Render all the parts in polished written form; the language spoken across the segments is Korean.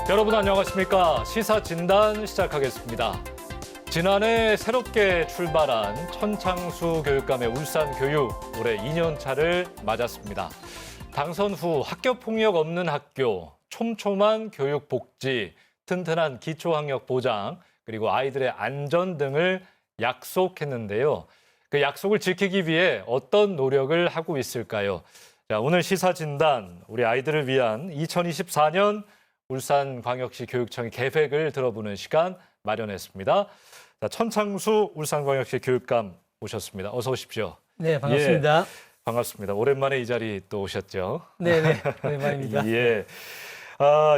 여러분 안녕하십니까? 시사진단 시작하겠습니다. 지난해 새롭게 출발한 천창수 교육감의 울산교육 올해 2년 차를 맞았습니다. 당선 후 학교폭력 없는 학교, 촘촘한 교육 복지, 튼튼한 기초학력 보장, 그리고 아이들의 안전 등을 약속했는데요. 그 약속을 지키기 위해 어떤 노력을 하고 있을까요? 자, 오늘 시사진단, 우리 아이들을 위한 2024년 울산광역시 교육청의 계획을 들어보는 시간 마련했습니다. 자, 천창수 울산광역시 교육감 모셨습니다. 어서 오십시오. 네, 반갑습니다. 예, 반갑습니다. 오랜만에 이 자리 또 오셨죠? 네네, 오랜만입니다. 예.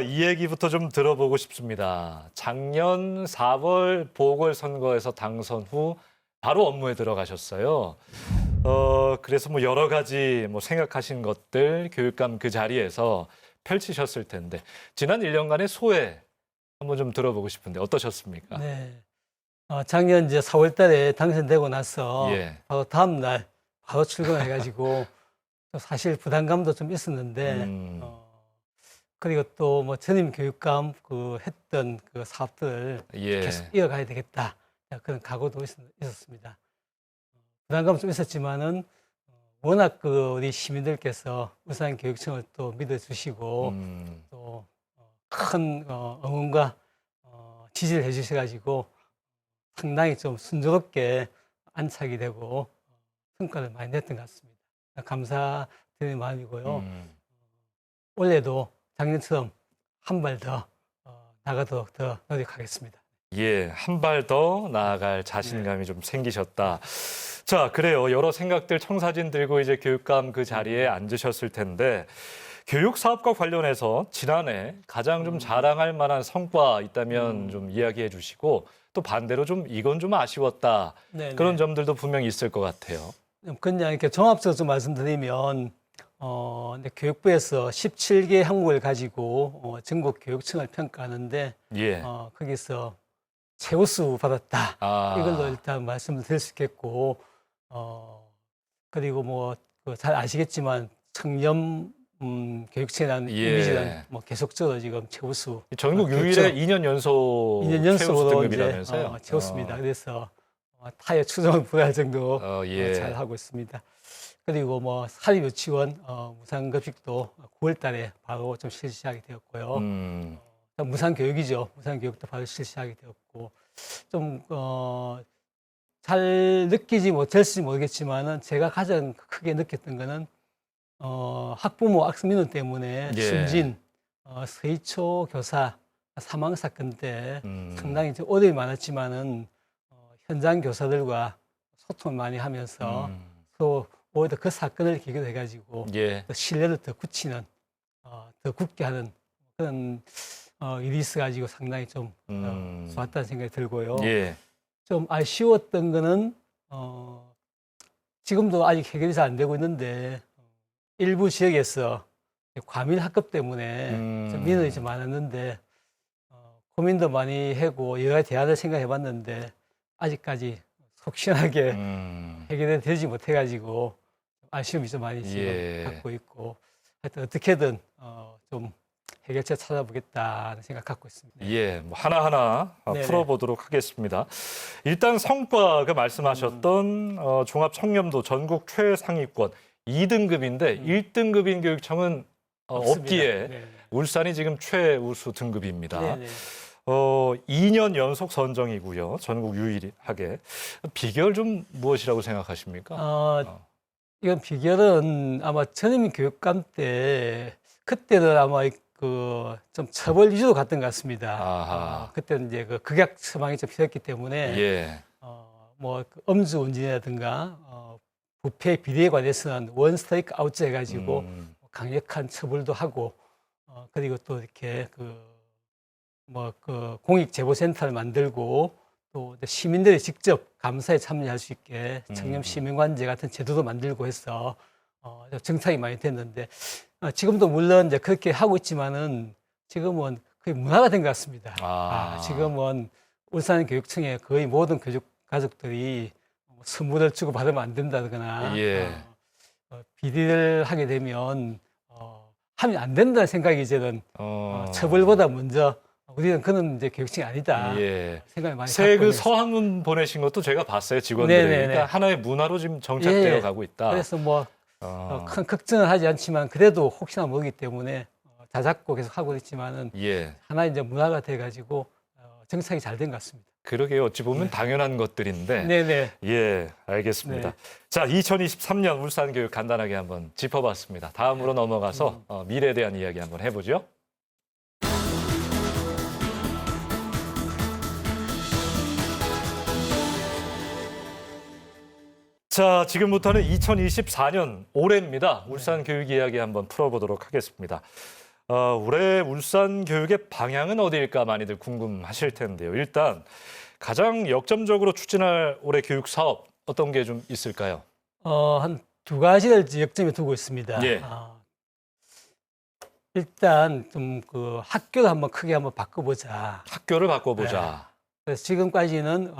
이 얘기부터 좀 들어보고 싶습니다. 작년 4월 보궐선거에서 당선 후 바로 업무에 들어가셨어요. 그래서 뭐 여러 가지 뭐 생각하신 것들 교육감 그 자리에서 펼치셨을 텐데 지난 1년간의 소회 한번 좀 들어보고 싶은데 어떠셨습니까? 네, 작년 이제 4월 달에 당선되고 나서 예. 바로 다음 날 바로 출근해가지고 또 사실 부담감도 좀 있었는데 그리고 또 뭐 전임 교육감 그 했던 그 사업들을 예. 계속 이어가야 되겠다 그런 각오도 있었습니다. 부담감은 좀 있었지만은 워낙 그 우리 시민들께서 울산교육청을 또 믿어주시고 또 큰 응원과 지지를 해주셔가지고 상당히 좀 순조롭게 안착이 되고 성과를 많이 냈던 것 같습니다. 감사드리는 마음이고요. 올해도 작년처럼 한 발 더 나가도록 더 노력하겠습니다. 예, 한 발 더 나아갈 자신감이 좀 생기셨다. 자, 그래요. 여러 생각들 청사진 들고 이제 교육감 그 자리에 앉으셨을 텐데 교육 사업과 관련해서 지난해 가장 좀 자랑할 만한 성과 있다면 좀 이야기해 주시고 또 반대로 좀 이건 좀 아쉬웠다. 네네. 그런 점들도 분명히 있을 것 같아요. 그냥 이렇게 종합적으로 좀 말씀드리면 근데 교육부에서 17개 항목을 가지고 전국 교육청을 평가하는데 예. 거기서 최우수 받았다. 이걸로 일단 말씀을 드릴 수 있겠고 그리고 뭐 잘 아시겠지만 청렴 교육청이라는 이미지는 뭐 계속적으로 지금 최우수 전국 유일의 2년 연속 2년 최우수 연속으로 등급이라면서요. 최우수입니다. 그래서 타협 추정을 불허할 정도 예. 잘 하고 있습니다. 그리고 뭐 사립유치원 무상급식도 9월 달에 바로 좀 실시하게 되었고요. 무상교육이죠. 무상교육도 바로 실시하게 되었고 좀 잘 느끼지 못했을지 모르겠지만은 제가 가장 크게 느꼈던 거는 학부모 악성 민원 때문에 예. 숨진 서희초 교사 사망 사건 때 상당히 좀 어려움이 많았지만은 현장 교사들과 소통을 많이 하면서 또 오히려 그 사건을 계기로 해가지고 예. 더 신뢰를 더 굳히는 더 굳게 하는 그런 일이 있어가지고 상당히 좀 좋았다는 생각이 들고요. 예. 좀 아쉬웠던 거는 지금도 아직 해결이 잘 안 되고 있는데 일부 지역에서 과밀 학급 때문에 좀 민원이 좀 많았는데 고민도 많이 하고 여러 가지 대안을 생각해봤는데 아직까지 속 시원하게 해결이 되지 못해가지고 아쉬움이 좀 많이 지금 갖고 있고 하여튼 어떻게든 좀 해결책 찾아보겠다는 생각 갖고 있습니다. 예, 뭐 하나하나 네네. 풀어보도록 하겠습니다. 일단 성과 그 말씀하셨던 종합 청렴도 전국 최상위권 2등급인데 1등급인 교육청은 없기에 네네. 울산이 지금 최우수 등급입니다. 네네. 2년 연속 선정이고요. 전국 유일하게. 비결 좀 무엇이라고 생각하십니까? 이건 비결은 아마 전임 교육감 때 그때는 아마 좀 처벌 위주로 갔던 것 같습니다. 그때는 이제 그 극약 처방이 좀 필요했기 때문에 예. 뭐 음주 운전이라든가 부패 비리에 관해서는 원 스트라이크 아웃제 해가지고 강력한 처벌도 하고 그리고 또 이렇게 공익제보센터를 만들고 또 시민들이 직접 감사에 참여할 수 있게 청렴 시민관제 같은 제도도 만들고 해서 정착이 많이 됐는데 지금도 물론 이제 그렇게 하고 있지만은 지금은 거의 문화가 된 것 같습니다. 지금은 울산교육청의 거의 모든 교육 가족들이 선물을 주고 받으면 안 된다거나 비리를 하게 되면 하면 안 된다는 생각이 이제는 처벌보다 먼저 우리는 그런 이제 교육청이 아니다. 예. 생각을 많이 새 갖고 그 있어요. 서한문 보내신 것도 제가 봤어요, 직원들이. 네네네. 그러니까 하나의 문화로 지금 정착되어 예. 가고 있다. 그래서 뭐 큰 걱정은 하지 않지만 그래도 혹시나 모르기 때문에 자작고 계속 하고 있지만은 예. 하나 이제 문화가 돼가지고 정착이 잘 된 것 같습니다. 그러게요. 어찌 보면 당연한 것들인데. 네네. 예, 알겠습니다. 네. 자, 2023년 울산 교육 간단하게 한번 짚어봤습니다. 다음으로 넘어가서 미래에 대한 이야기 한번 해보죠. 자, 지금부터는 2024년 올해입니다. 울산 교육 이야기 한번 풀어보도록 하겠습니다. 올해 울산 교육의 방향은 어디일까 많이들 궁금하실 텐데요. 일단 가장 역점적으로 추진할 올해 교육 사업 어떤 게 좀 있을까요? 한 두 가지를 역점에 두고 있습니다. 예. 일단 좀 그 학교를 한번 크게 한번 바꿔보자. 학교를 바꿔보자. 그래서 지금까지는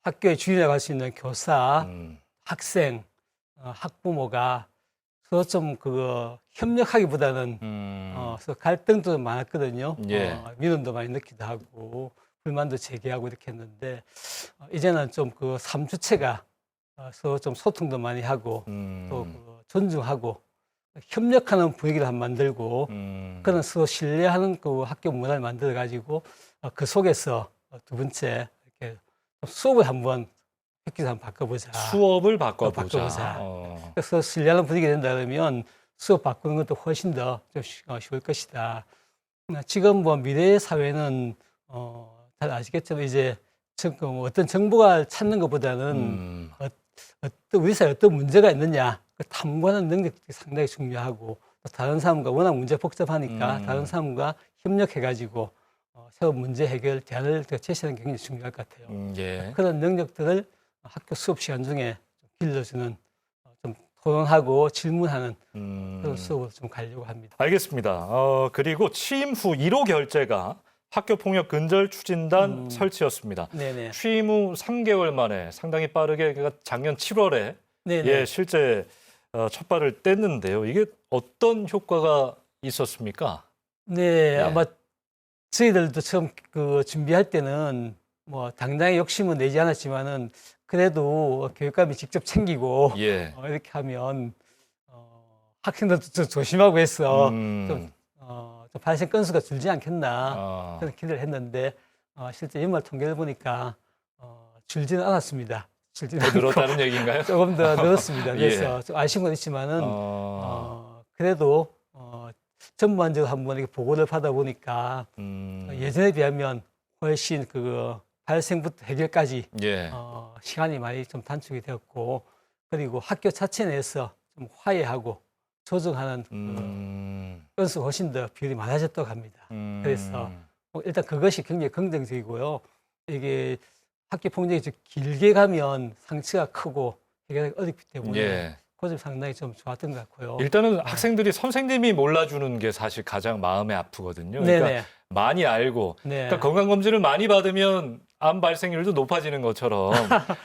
학교에 주인이라고 할 수 있는 교사, 학생, 학부모가 서로 좀 협력하기보다는 서로 갈등도 좀 많았거든요. 예. 민원도 많이 넣기도 하고 불만도 제기하고 이렇게 했는데 이제는 좀 그 삼주체가 서로 좀 소통도 많이 하고 또 존중하고 협력하는 분위기를 한번 만들고 그런 서로 신뢰하는 그 학교 문화를 만들어 가지고 그 속에서 두 번째 이렇게 수업을 한번 획기를 한번 바꿔보자. 수업을 바꿔보자. 바꿔보자. 그래서 신뢰하는 분위기가 된다 그러면 수업 바꾸는 것도 훨씬 더 좀 쉬울 것이다. 지금 뭐 미래 사회는 잘 아시겠지만 이제 어떤 정보가 찾는 것보다는 우리 사회에 어떤 문제가 있느냐 그 탐구하는 능력이 상당히 중요하고 또 다른 사람과 워낙 문제 복잡하니까 다른 사람과 협력해가지고 새로 문제 해결 대안을 제시하는 게 굉장히 중요할 것 같아요. 예. 그런 능력들을 학교 수업 시간 중에 길러주는 좀 토론하고 질문하는 그런 수업을 좀 가려고 합니다. 알겠습니다. 그리고 취임 후 1호 결재가 학교 폭력 근절 추진단 설치였습니다. 네네. 취임 후 3개월 만에 상당히 빠르게 그러니까 작년 7월에 네네. 예, 실제 첫 발을 뗐는데요. 이게 어떤 효과가 있었습니까? 네, 예. 아마 저희들도 처음 준비할 때는 뭐 당장의 욕심은 내지 않았지만은 그래도 교육감이 직접 챙기고 예. 이렇게 하면 학생들도 좀 조심하고 해서 좀 발생 건수가 줄지 않겠나 그런 기대를 했는데 실제 연말 통계를 보니까 줄지는 않았습니다. 줄지는 더 늘었다는 얘기인가요? 조금 더 늘었습니다. 예. 그래서 좀 아쉬운 건 있지만은 그래도 전반적으로 한번 이렇게 보고를 받아 보니까 예전에 비하면 훨씬 발생부터 해결까지 예. 시간이 많이 좀 단축이 되었고 그리고 학교 자체 내에서 좀 화해하고 조정하는 건수가 훨씬 더 비율이 많아졌다고 합니다. 그래서 일단 그것이 굉장히 긍정적이고요. 이게 학교 폭력이 좀 길게 가면 상처가 크고 해결하기 어렵기 때문에 예. 그 점 상당히 좀 좋았던 것 같고요. 일단은 학생들이 선생님이 몰라주는 게 사실 가장 마음에 아프거든요. 그러니까 네네. 많이 알고 네. 그러니까 건강검진을 많이 받으면 암 발생률도 높아지는 것처럼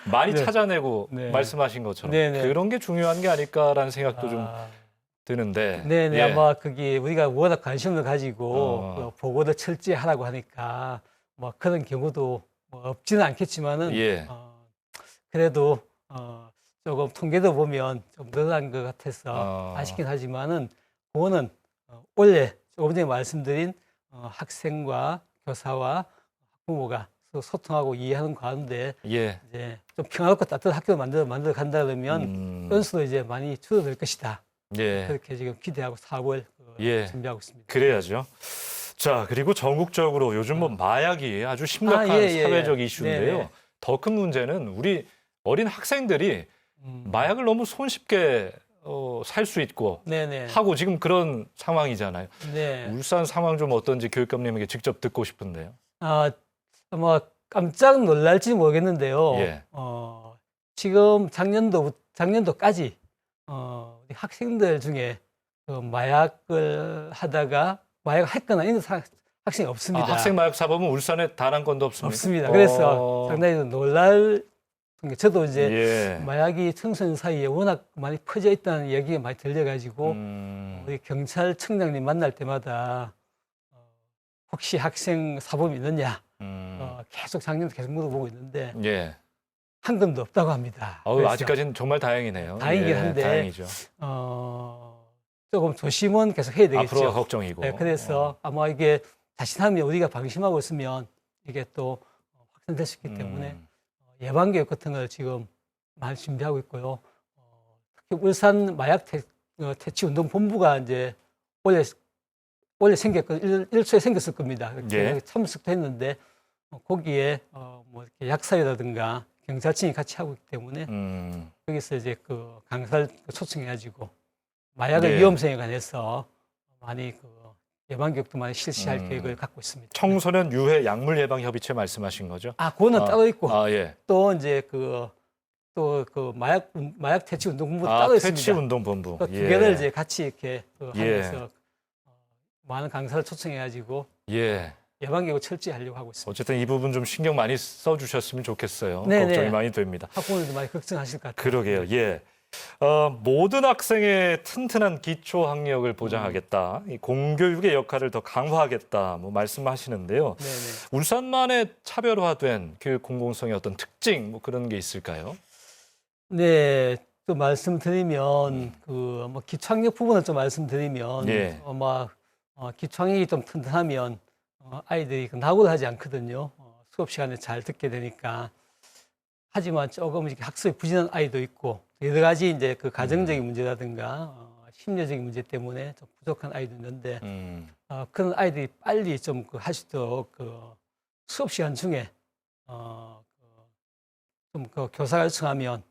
많이 네. 찾아내고 네. 말씀하신 것처럼 네네. 그런 게 중요한 게 아닐까라는 생각도 좀 드는데. 네네. 예. 아마 그게 우리가 워낙 관심을 가지고 보고를 철저히 하라고 하니까 뭐 그런 경우도 뭐 없지는 않겠지만은 예. 그래도 조금 통계도 보면 좀 늘어난 것 같아서 아쉽긴 하지만은 그거는 원래 조금 전에 말씀드린 학생과 교사와 학부모가 서로 소통하고 이해하는 가운데 예. 이제 좀 평화롭고 따뜻한 학교를 만들어 간다 그러면 건수도 이제 많이 줄어들 것이다. 예. 그렇게 지금 기대하고 사업을 예. 준비하고 있습니다. 그래야죠. 자, 그리고 전국적으로 요즘 뭐 마약이 아주 심각한 예. 사회적 이슈인데요. 네네. 더 큰 문제는 우리 어린 학생들이 마약을 너무 손쉽게 살 수 있고 네네. 하고 지금 그런 상황이잖아요. 네. 울산 상황 좀 어떤지 교육감님에게 직접 듣고 싶은데요. 뭐 깜짝 놀랄지 모르겠는데요. 예. 지금 작년도까지 우리 학생들 중에 마약을 하다가 마약을 했거나 이런 학생이 없습니다. 학생 마약 사범은 울산에 단 한 건도 없습니다. 없습니다. 그래서 상당히 놀랄 게 저도 이제 예. 마약이 청소년 사이에 워낙 많이 퍼져 있다는 얘기가 많이 들려가지고 우리 경찰청장님 만날 때마다 혹시 학생 사범이 있느냐 계속 작년도 계속 물어보고 있는데 예. 한 건도 없다고 합니다. 그래서 아직까지는 정말 다행이네요. 다행이긴 한데 다행이죠. 조금 조심은 계속 해야 되겠죠. 앞으로가 걱정이고. 네, 그래서 아마 이게 자신하면 우리가 방심하고 있으면 이게 또 확산될 수 있기 때문에 예방교육 같은 걸 지금 많이 준비하고 있고요. 특히 울산 마약 퇴치운동본부가 이제 원래 일초에 생겼을 겁니다. 예. 참석도 했는데 거기에 뭐 이렇게 약사회라든가 경찰청이 같이 하고 있기 때문에 여기서 이제 그 강사를 초청해가지고 마약의 예. 위험성에 관해서 많이 예방교육도 많이 실시할 계획을 갖고 있습니다. 청소년 유해 약물 예방 협의체 말씀하신 거죠? 그거는 따로 있고 예. 또 이제 또 마약 퇴치 운동본부 따로 있습니다. 퇴치 운동본부. 두 개를 이제 같이 이렇게 하면서 많은 강사를 초청해가지고 예. 예방교육을 철저히 하려고 하고 있습니다. 어쨌든 이 부분 좀 신경 많이 써주셨으면 좋겠어요. 네네. 걱정이 많이 됩니다. 학부모님도 많이 걱정하실 것 같아요. 그러게요. 예. 모든 학생의 튼튼한 기초 학력을 보장하겠다. 이 공교육의 역할을 더 강화하겠다. 뭐 말씀하시는데요. 네네. 울산만의 차별화된 교육 공공성의 어떤 특징 뭐 그런 게 있을까요? 네, 또 말씀드리면 뭐 기초학력 부분을 좀 말씀드리면 예. 기초학력이 좀 튼튼하면 아이들이 낙오를 하지 않거든요. 수업 시간에 잘 듣게 되니까. 하지만 조금 이렇게 학습이 부진한 아이도 있고 여러 가지 이제 그 가정적인 문제라든가 심리적인 문제 때문에 좀 부족한 아이도 있는데 그런 아이들이 빨리 좀 할 수 있도록 수업 시간 중에 좀 교사가 요청하면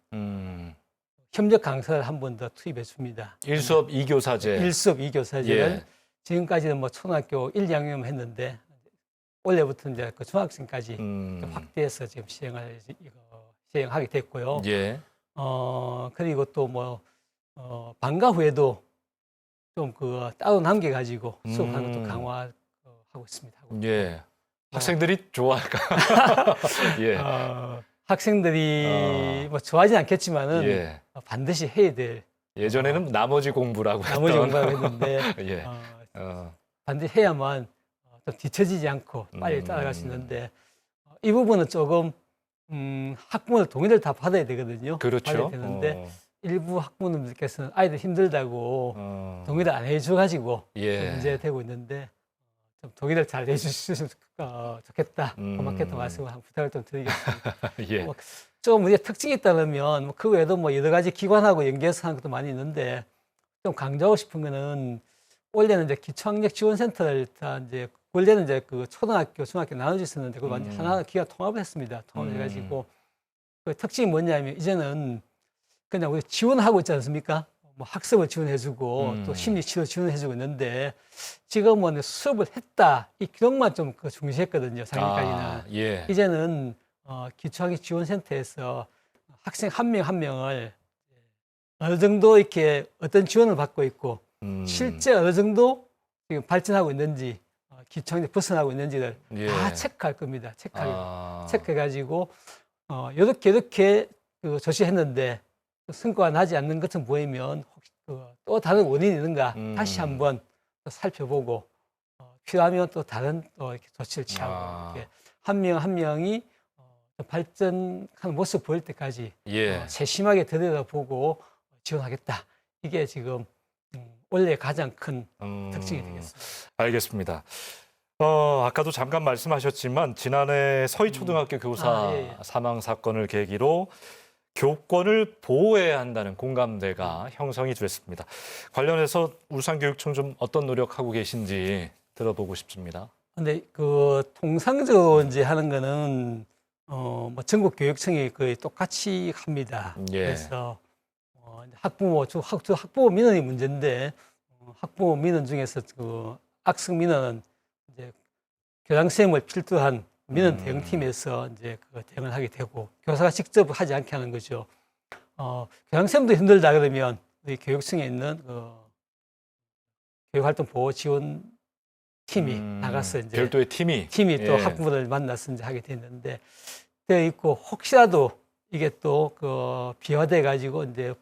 협력 강사를 한 번 더 투입해 줍니다. 1수업 2교사제. 1수업 2교사제를 예. 지금까지는 뭐 초등학교 1, 2학년 했는데 올해부터 이제 그 중학생까지 확대해서 지금 시행하게 됐고요. 예. 그리고 또 뭐 방과 후에도 좀 따로 남겨가지고 수업하는 것도 강화하고 있습니다. 예. 학생들이 좋아할까? 예. 학생들이 뭐 좋아하진 않겠지만은 예. 반드시 해야 될. 예전에는 나머지 공부라고 했던. 나머지 공부라고 했는데 예. 반드시 해야만 좀 뒤처지지 않고 빨리 따라갈 수 있는데 이 부분은 조금 학부모들 동의를 다 받아야 되거든요. 그렇죠. 받아야 되는데 일부 학부모님들께서는 아이들 힘들다고 동의를 안 해줘가지고 예. 문제가 되고 있는데 좀 동의를 잘 해주시면 좋겠다. 고맙겠다 말씀을 한 부탁을 좀 드리겠습니다. 예. 좀 우리가 특징이 있다면 그 외에도 뭐 여러 가지 기관하고 연계해서 하는 것도 많이 있는데 좀 강조하고 싶은 거는 원래는 이제 기초학력 지원센터를 다 이제 원래는 이제 그 초등학교, 중학교 나눠져 있었는데 그걸 완전 하나 기가 통합을 했습니다. 통합을 해가지고 그 특징이 뭐냐면 이제는 그냥 우리 지원하고 있지 않습니까? 뭐 학습을 지원해주고 또 심리치료 지원해주고 있는데 지금은 수업을 했다 이 기록만 좀 중시했거든요. 작년까지는. 예. 이제는 기초학력 지원센터에서 학생 한 명 한 명을 어느 정도 이렇게 어떤 지원을 받고 있고 실제 어느 정도 지금 발전하고 있는지 기초학력 벗어나고 있는지를 다 체크할 겁니다. 체크해가지고 이렇게 조치했는데 성과가 나지 않는 것처럼 보이면 혹시 또 다른 원인이 있는가 다시 한번 살펴보고 필요하면 또 다른 이렇게 조치를 취하고 이렇게 한 명 한 명이 발전하는 모습 보일 때까지 세심하게 들여다보고 지원하겠다. 이게 지금 원래 가장 큰 특징이 되겠습니다. 알겠습니다. 아까도 잠깐 말씀하셨지만 지난해 서희초등학교 교사 사망 사건을 계기로 교권을 보호해야 한다는 공감대가 형성이 됐습니다. 관련해서 울산교육청 좀 어떤 노력하고 계신지 들어보고 싶습니다. 근데 통상적으로 이제 하는 거는 뭐 전국 교육청이 거의 똑같이 합니다. 그래서 학부모 민원이 문제인데 학부모 민원 중에서 악성 민원은 이제 교장선생님을 필두한 민원 대응팀에서 이제 대응을 하게 되고 교사가 직접 하지 않게 하는 거죠. 교장선생님도 힘들다 그러면 우리 교육청에 있는 교육활동 보호 지원 팀이 나가서 이제 별도의 팀이 또 학부모를 만나서 이제 하게 됐는데 되어 있고 혹시라도 이게 또 비화돼 가지고 이제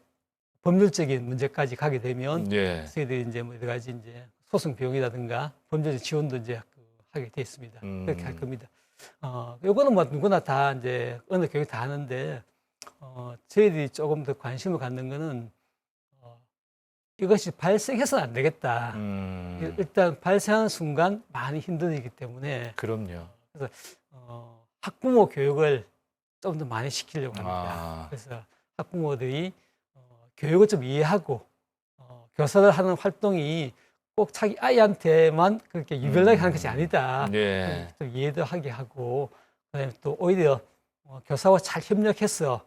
법률적인 문제까지 가게 되면 예. 저희들이 이제 뭐 여러 가지 이제 소송 비용이라든가 법률적 지원도 이제 하게 돼 있습니다. 그렇게 할 겁니다. 요거는 뭐 누구나 다 이제 어느 교육 다 하는데 저희들이 조금 더 관심을 갖는 거는 이것이 발생해서는 안 되겠다. 일단 발생하는 순간 많이 힘든 일이기 때문에 그럼요. 그래서 학부모 교육을 좀 더 많이 시키려고 합니다. 아. 그래서 학부모들이 교육을 좀 이해하고 교사를 하는 활동이 꼭 자기 아이한테만 그렇게 유별나게 하는 것이 아니다. 예. 좀 이해도 하게 하고 그다음에 또 오히려 교사와 잘 협력해서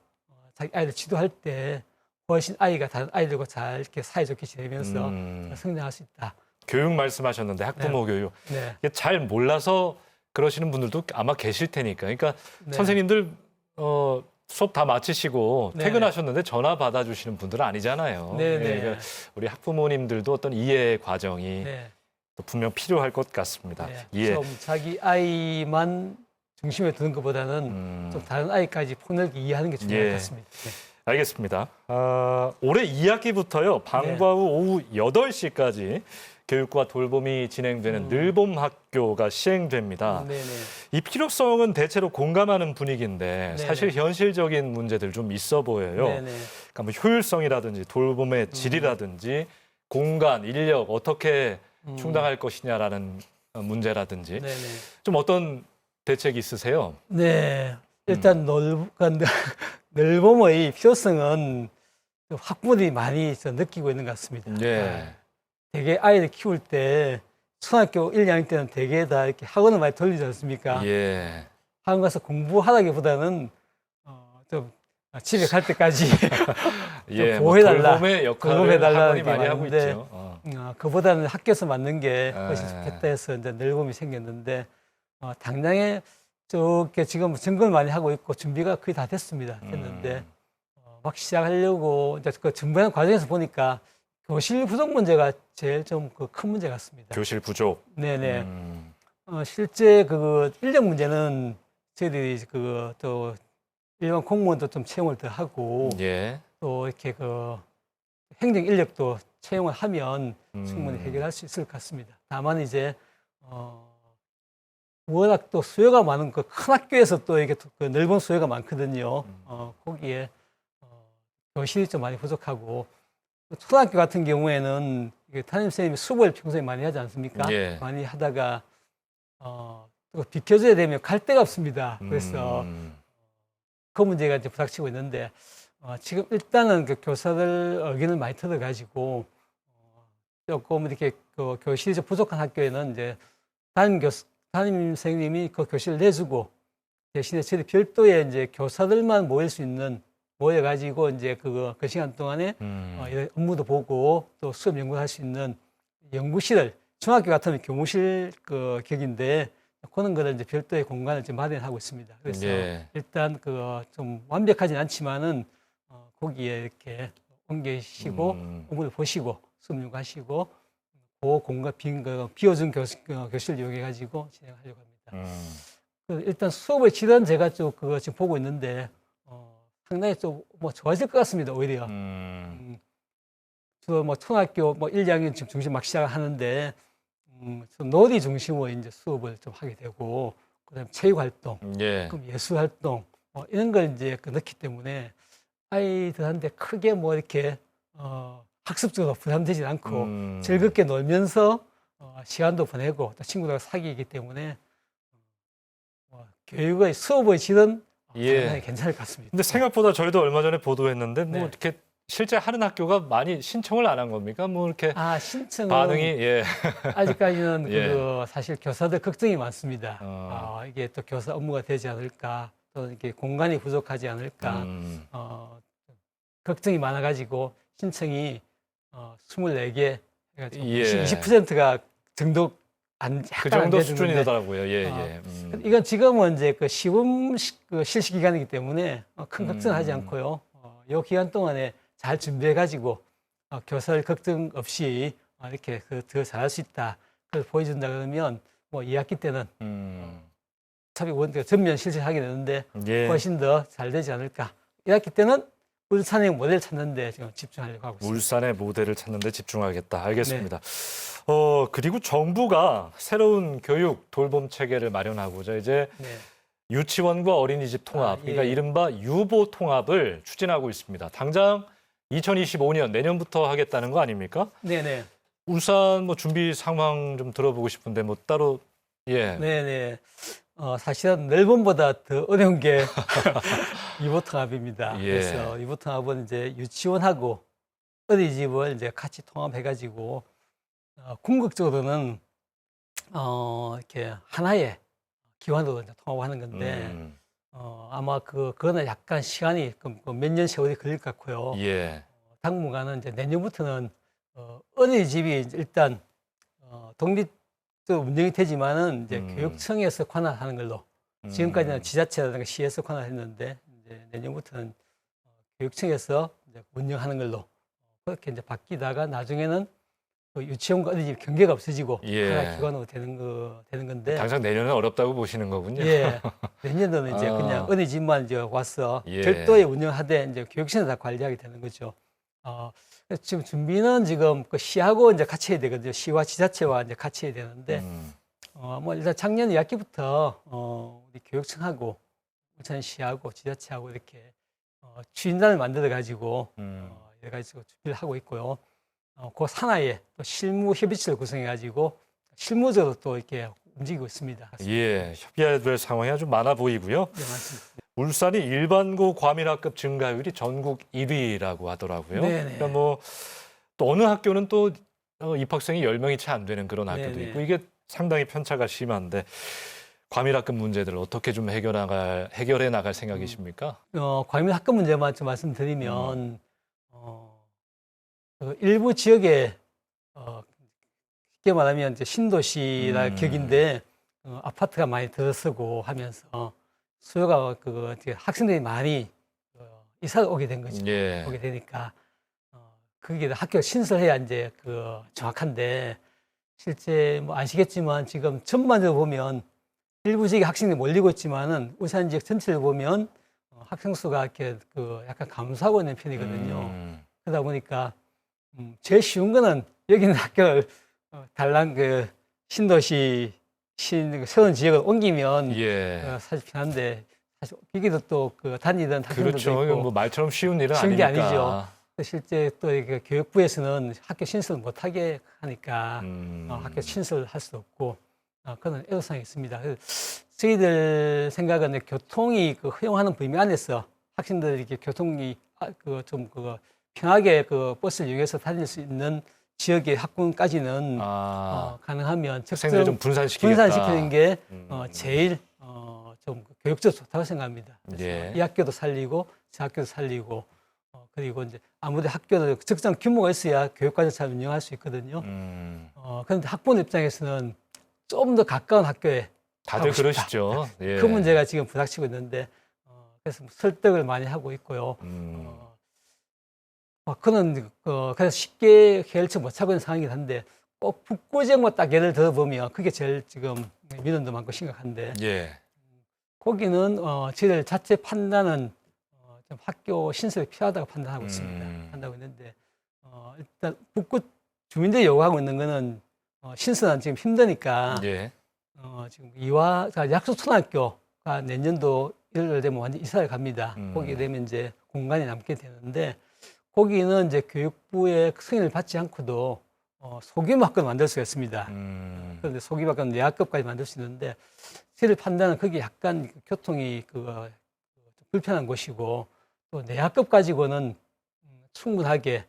자기 아이를 지도할 때 훨씬 아이가 다른 아이들과 잘 이렇게 사이좋게 지내면서 성장할 수 있다. 교육 말씀하셨는데 학부모 교육. 네. 이게 잘 몰라서 그러시는 분들도 아마 계실 테니까. 그러니까 네. 선생님들 수업 다 마치시고 네. 퇴근하셨는데 전화 받아주시는 분들은 아니잖아요. 네, 예, 네. 그러니까 우리 학부모님들도 어떤 이해 과정이 네. 또 분명 필요할 것 같습니다. 네. 예. 좀 자기 아이만 중심에 두는 것보다는 좀 다른 아이까지 폭넓게 이해하는 게 중요할 예. 것 같습니다. 네. 알겠습니다. 올해 2학기부터요. 방과 후 오후 8시까지 교육과 돌봄이 진행되는 늘봄 학교가 시행됩니다. 네네. 이 필요성은 대체로 공감하는 분위기인데 네네. 사실 현실적인 문제들 좀 있어 보여요. 네네. 그러니까 뭐 효율성이라든지 돌봄의 질이라든지 공간, 인력 어떻게 충당할 것이냐라는 문제라든지 네네. 좀 어떤 대책이 있으세요? 네. 일단 늘봄의 필요성은 학부모들이 많이 느끼고 있는 것 같습니다. 예. 되게 아이를 키울 때 초등학교 1, 2학년 때는 되게 다 이렇게 학원을 많이 돌리지 않습니까? 예. 학원 가서 공부하라기보다는 좀 집에 갈 때까지 예. 보호해달라. 돌봄의 역할을 돌봄해달라 학원이 이렇게 많이 하고 많은데, 있죠. 그보다는 학교에서 맞는 게 훨씬 예. 좋겠다 해서 이제 늘봄이 생겼는데 당장에 저렇게 지금 점검을 많이 하고 있고 준비가 거의 다 됐습니다. 됐는데 막 시작하려고 이제 그 준비하는 과정에서 보니까 교실 부족 문제가 제일 좀 큰 문제 같습니다. 교실 부족. 네네. 실제 그 인력 문제는 저희들이 또 일반 공무원도 좀 채용을 더 하고 예. 또 이렇게 그 행정 인력도 채용을 하면 충분히 해결할 수 있을 것 같습니다. 다만 이제 워낙 또 수요가 많은 그 큰 학교에서 또 이게 그 넓은 수요가 많거든요. 거기에 교실이 좀 많이 부족하고 초등학교 같은 경우에는 담임선생님이 수업을 평소에 많이 하지 않습니까? 예. 많이 하다가 또 비켜줘야 되면 갈 데가 없습니다. 그래서 그 문제가 이제 부닥치고 있는데 지금 일단은 그 교사들 의견을 많이 들어가지고 조금 이렇게 그 교실이 좀 부족한 학교에는 이제 담임 선생님이 그 교실을 내주고 대신에 저희 별도의 이제 교사들만 모일 수 있는 모여가지고 이제 그 시간 동안에 업무도 보고 또 수업 연구를 할 수 있는 연구실을 중학교 같으면 교무실 그 격인데 그런 거를 이제 별도의 공간을 지금 마련하고 있습니다. 그래서 예. 일단 그 좀 완벽하진 않지만은 거기에 이렇게 옮기시고 업무를 보시고 수업 연구하시고 그 공간 비워준 교실 이용해 가지고 진행하려고 합니다. 일단 수업의 질은 제가 좀 그거 지금 보고 있는데 상당히 좀 뭐 좋아질 것 같습니다. 오히려 저 뭐 초등학교 뭐 1, 2학년 지금 중심 막 시작하는데 좀 놀이 중심으로 이제 수업을 좀 하게 되고 그다음에 체육 활동, 예. 그럼 예술 활동 이런 걸 이제 넣기 때문에 아이들한테 크게 뭐 이렇게 학습적으로 부담되지 않고 즐겁게 놀면서 시간도 보내고 또 친구들과 사귀기 때문에 교육의 수업의 질은 상당히 괜찮을 것 같습니다. 근데 생각보다 저희도 얼마 전에 보도했는데 뭐 네. 이렇게 실제 하는 학교가 많이 신청을 안 한 겁니까? 뭐 이렇게 신청은 반응이 예. 아직까지는 예. 사실 교사들 걱정이 많습니다. 어. 이게 또 교사 업무가 되지 않을까, 또 이렇게 공간이 부족하지 않을까, 걱정이 많아가지고 신청이 24개, 그러니까 예. 20%가 정도 안, 그 약간 안 정도 되는데 수준이더라고요. 예, 예. 이건 지금은 이제 그 시험 실시 기간이기 때문에 큰 걱정하지 않고요. 이 기간 동안에 잘 준비해가지고 교사들 걱정 없이 이렇게 더 잘할 수 있다. 그걸 보여준다 그러면 뭐 2학기 때는 어차피 전면 실시하게 되는데 예. 훨씬 더 잘 되지 않을까. 1학기 때는 울산의 모델 찾는데 지금 집중하려고 하고 있습니다. 울산의 모델을 찾는 데 집중하겠다. 알겠습니다. 그리고 정부가 새로운 교육 돌봄 체계를 마련하고자 이제 네. 유치원과 어린이집 통합, 예. 그러니까 이른바 유보 통합을 추진하고 있습니다. 당장 2025년 내년부터 하겠다는 거 아닙니까? 네네. 울산 뭐 준비 상황 좀 들어보고 싶은데 뭐 따로 예. 네네. 사실은 멜번보다 더 어려운 게 유보통합입니다. 예. 그래서 유보통합은 이제 유치원하고 어린이집을 이제 같이 통합해가지고 궁극적으로는 이렇게 하나의 기관으로 이제 통합하는 건데 아마 그거는 약간 시간이 몇 년 세월이 걸릴 것 같고요. 예. 당분간은 이제 내년부터는 어린이집이 일단 독립적으로 운영이 되지만은 이제 교육청에서 관할하는 걸로 지금까지는 지자체라든가 시에서 관할했는데 이제 내년부터는 교육청에서 이제 운영하는 걸로 그렇게 이제 바뀌다가 나중에는 그 유치원과 어린이집 경계가 없어지고 예. 하나 기관으로 되는 건데 당장 내년은 어렵다고 보시는 거군요. 예. 내년도는 이제 그냥 어린이집만 이제 와서 예. 별도의 운영하되 이제 교육청에서 다 관리하게 되는 거죠. 그래서 지금 준비는 지금 그 시하고 이제 같이 해야 되거든요. 시와 지자체와 이제 같이 해야 되는데, 뭐 일단 작년 2학기부터 우리 교육청하고 울산시하고 지자체하고 이렇게 추진단을 만들어 가지고 여러 가지 준비를 하고 있고요. 그 산하에 또 실무 협의체를 구성해 가지고 실무적으로 또 이렇게 움직이고 있습니다. 예, 협의해야 될 상황이 아주 많아 보이고요. 네, 맞습니다. 울산이 일반고 과밀학급 증가율이 전국 1위라고 하더라고요. 네네. 그러니까 뭐 또 어느 학교는 또 입학생이 10명이 채 안 되는 그런 학교도 네네. 있고 이게 상당히 편차가 심한데 과밀학급 문제들을 어떻게 좀 해결해 나갈 생각이십니까? 과밀학급 문제만 좀 말씀드리면 그 일부 지역에 쉽게 말하면 이제 신도시나 격인데 아파트가 많이 들어서고 하면서 수요가 이제 학생들이 많이 이사가 오게 된 거죠. 예. 오게 되니까 거기에 학교 신설해야 이제 정확한데 실제 뭐 아시겠지만 지금 전반적으로 보면 일부 지역에 학생들이 몰리고 있지만은 울산 지역 전체를 보면 학생 수가 이렇게 약간 감소하고 있는 편이거든요. 그러다 보니까 제일 쉬운 거는 여기 있는 학교를 달랑 신도시 새로운 지역을 옮기면 예. 사실 편한데 사실 여기도 또 다니던 학생들도 그렇죠. 있고 뭐 말처럼 쉬운 일은 쉬운 게 아니니까. 아니죠. 실제 또 이렇게 교육부에서는 학교 신설을 못하게 하니까 학교 신설할 수 없고 그런 애로사항이 있습니다. 그래서 저희들 생각은 교통이 허용하는 범위 안에서 학생들이 이렇게 교통이 좀 편하게 버스를 이용해서 다닐 수 있는 지역의 학군까지는 가능하면 학생들을 좀 분산시키겠다. 분산시키는 게 제일 좀 교육적으로 좋다고 생각합니다. 그래서 예. 이 학교도 살리고 저 학교도 살리고 그리고 이제 아무래도 학교는 적정 규모가 있어야 교육과정 잘 운영할 수 있거든요. 그런데 학부모 입장에서는 좀 더 가까운 학교에 다들 가고 싶다. 그러시죠. 예. 그 문제가 지금 부닥치고 있는데 그래서 설득을 많이 하고 있고요. 그는 그래서 쉽게 해결책 못 찾고 있는 상황이긴 한데 꼭 북구 지역만 딱 예를 들어보면 그게 제일 지금 민원도 많고 심각한데 예. 거기는 저희들 자체 판단은 좀 학교 신설이 필요하다고 판단하고 있습니다. 판단하고 있는데 일단 북구 주민들이 요구하고 있는 거는 신설은 지금 힘드니까 예. 지금 약수초등학교가 내년도 1월 되면 완전 이사를 갑니다. 거기에 되면 이제 공간이 남게 되는데 거기는 이제 교육부의 승인을 받지 않고도 소규모 학교를 만들 수가 있습니다. 그런데 소규모 학교는 내학급까지 만들 수 있는데 저희들 판단은 그게 약간 교통이 불편한 곳이고 또 내학급 가지고는 충분하게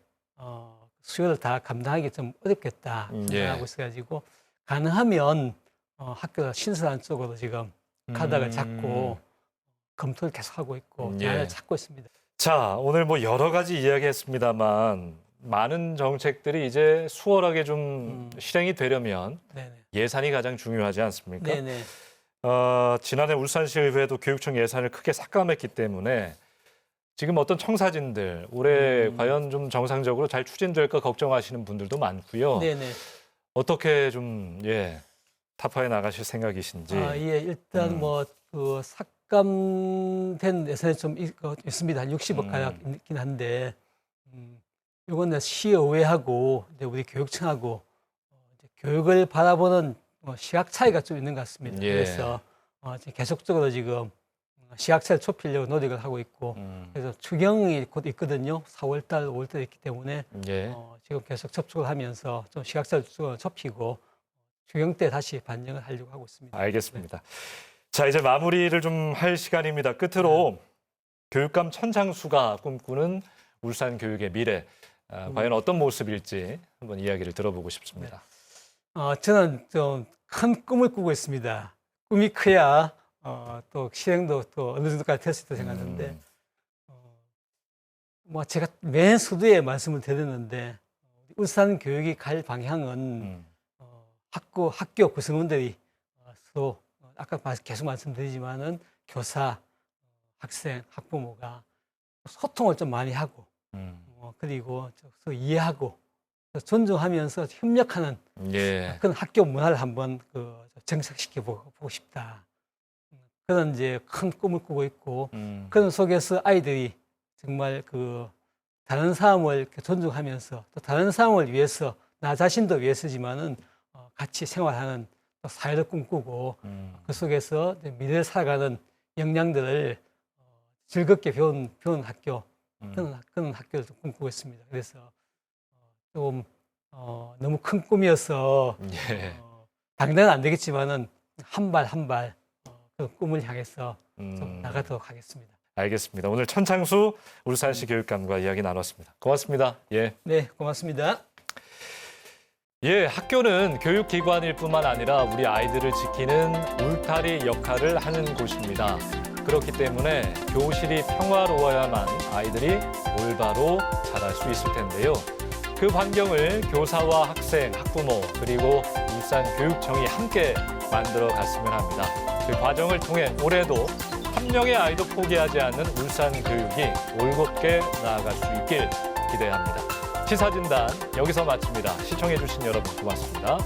수요를 다 감당하기 좀 어렵겠다 생각하고 있어가지고 가능하면 학교 신설하는 쪽으로 지금 가닥을 잡고 검토를 계속하고 있고 대안을 찾고 있습니다. 자, 오늘 뭐 여러 가지 이야기했습니다만 많은 정책들이 이제 수월하게 좀 실행이 되려면 네네. 예산이 가장 중요하지 않습니까? 네네. 지난해 울산시의회도 교육청 예산을 크게 삭감했기 때문에 지금 어떤 청사진들 올해 과연 좀 정상적으로 잘 추진될까 걱정하시는 분들도 많고요. 네네. 어떻게 좀 타파해 나가실 생각이신지. 예, 일단 합감된 예산이 좀 있습니다. 한 60억 가량 있긴 한데, 이거는 시의회하고 이제 우리 교육청하고 이제 교육을 바라보는 시각 차이가 좀 있는 것 같습니다. 예. 그래서 지금 계속적으로 지금 시각차를 좁히려고 노력을 하고 있고, 그래서 추경이 곧 있거든요. 4월달, 5월달 있기 때문에 예. 지금 계속 접촉을 하면서 좀 시각차를 좁히고 추경 때 다시 반영을 하려고 하고 있습니다. 알겠습니다. 자, 이제 마무리를 좀 할 시간입니다. 끝으로 교육감 천창수가 꿈꾸는 울산 교육의 미래, 과연 어떤 모습일지 한번 이야기를 들어보고 싶습니다. 저는 좀 큰 꿈을 꾸고 있습니다. 꿈이 커야 또 실행도 또 어느 정도까지 될 수 있다고 생각하는데, 뭐 제가 맨 서두에 말씀을 드렸는데, 울산 교육이 갈 방향은 학교 구성원들이 서로 아까 계속 말씀드리지만은 교사, 학생, 학부모가 소통을 좀 많이 하고, 그리고 서로 이해하고 존중하면서 협력하는 예. 그런 학교 문화를 한번 정착시켜 보고 싶다. 그런 이제 큰 꿈을 꾸고 있고, 그런 속에서 아이들이 정말 다른 사람을 이렇게 존중하면서 또 다른 사람을 위해서 나 자신도 위해서지만은 같이 생활하는 또 사회를 꿈꾸고 그 속에서 이제 미래를 살아가는 역량들을 즐겁게 배우는 학교, 그런 학교를 좀 꿈꾸고 있습니다. 그래서 좀 너무 큰 꿈이어서 예. 당장은 안 되겠지만은 한 발 한 발 그 꿈을 향해서 좀 나가도록 하겠습니다. 알겠습니다. 오늘 천창수 울산시 교육감과 이야기 나눴습니다. 고맙습니다. 예. 네, 고맙습니다. 예, 학교는 교육기관일 뿐만 아니라 우리 아이들을 지키는 울타리 역할을 하는 곳입니다. 그렇기 때문에 교실이 평화로워야만 아이들이 올바로 자랄 수 있을 텐데요. 그 환경을 교사와 학생, 학부모, 그리고 울산교육청이 함께 만들어 갔으면 합니다. 그 과정을 통해 올해도 한 명의 아이도 포기하지 않는 울산교육이 올곧게 나아갈 수 있길 기대합니다. 시사진단 여기서 마칩니다. 시청해주신 여러분 고맙습니다.